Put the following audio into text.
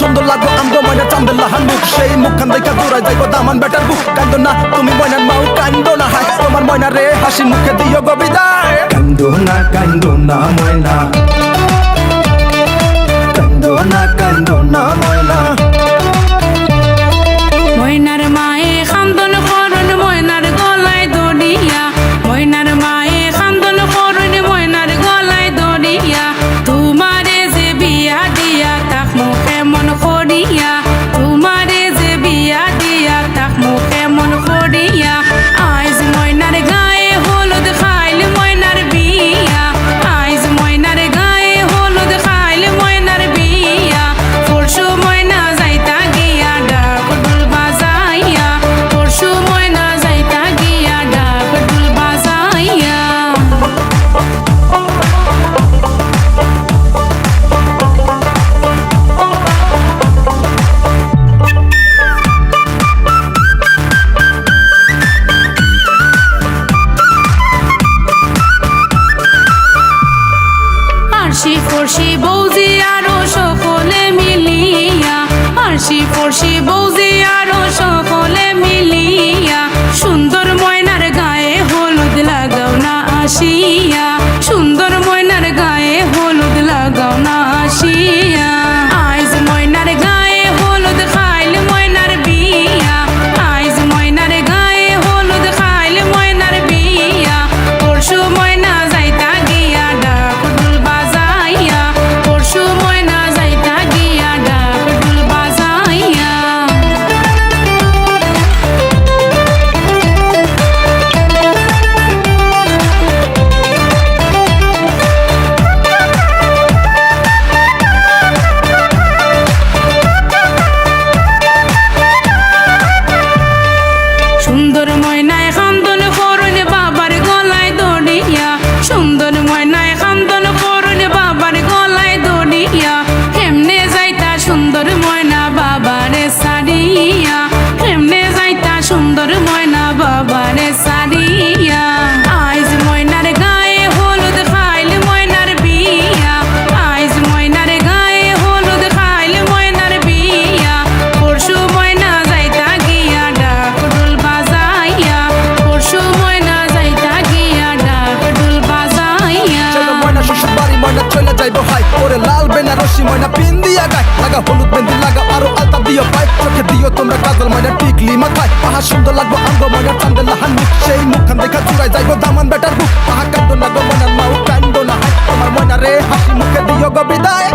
সুন্দর লাগবো আমগো ময়না চান্দের লাহান মুখ সেই মুখখান দেখা দূরাই যাইবো দামান বেটার বুক কান্দো না তুমি ময়নার মাও কান্দো না হায় তোমার ময়না রে হাসি মুখে দিও গো বিদায় কান্দো না ময়না কান্দো না ময়না ময়নার মায়ে খান্দন করন ময়নার গলায় দড়িয়া ময়নার মায়ে খান্দন করন ময়নার গলায় দড়িয়া তোমারে যে বিয়া দিয়া তাক মুখে মন করিয়া তোমারে যে বিয়া দিয়া তাক মুখে মন করিয়া আইজ ময়নার গায়ে হলুদ খাইল ময়নার বিয়া আইজ ময়নার গায়ে হলুদ খাইল ময়নার বিয়া পরশু ময়না যাইতা গিয়া ডাক ঢোল বাজাইয়া পরশু ময়না যাইতা গিয়া ডাক ঢোল বাজাইয়া আরশি ফরশি বৌজি আরো সকলে মিলিয়া আরশি ফরশি বৌজি আরো সকলে মিলিয়া সুন্দর ময়নার গায়ে হলুদ লাগাও না আসিয়া সুন্দর ময়নার গায়ে হলুদ লাগাও না আসিয়া আইজ ময়নার গায়ে হলুদ খাইল ময়নার বিয়া আইজ ময়নার গায়ে হলুদ খাইল ময়নার বিয়া পরশু ময়না যাইতা গিয়া ডাক ঢোল বাজাইয়া পরশু ময়না যাইতা গিয়া ডাক ঢোল বাজাইয়া সুন্দর ময়নায় খান্দন করুন বাবার গলায় দড়িয়া সুন্দর ময়নায় খান্দন করুন বাবার গলায় দড়িয়া হেমনে যাইতা সুন্দর ময়না বাবারে সারিয়া হেমনে যাইতা সুন্দর ময়না বাবারে সারিয়া আইজ ময়নার গায়ে হলুদ খাইল ময়নার বিয়া আইজ ময়নার গায়ে হলুদ খাইল ময়নার বিয়া পরশু ময়না যাইতা গিয়া ডাক ঢোল বাজাইয়া পরশু ময়না যাইতা গিয়া ডাক ঢোল বাজাইয়া চলো ময়না শ্বশুর বাড়ি ময়না চলে যাইবো হাই ওরে লাল বেনারসি ময়না পিন দিয়া গায় লাগা হলুদ মেহেন্দি লাগা আরো আলতা দিও পাই চোখে দিও তোমরা কাজল ময়না টিকলি মাথায় আহা সুন্দর লাগবো আমগো ময়না চান্দের লাহান মুখ সেই মুখখান দেখা চুরাই যাইবো দামান বেটার বুক আহা কান্দো না গো ময়নার মাও কান্দো না হায় তোমার ময়না রে হাসি মুখে দিও গো বিদায়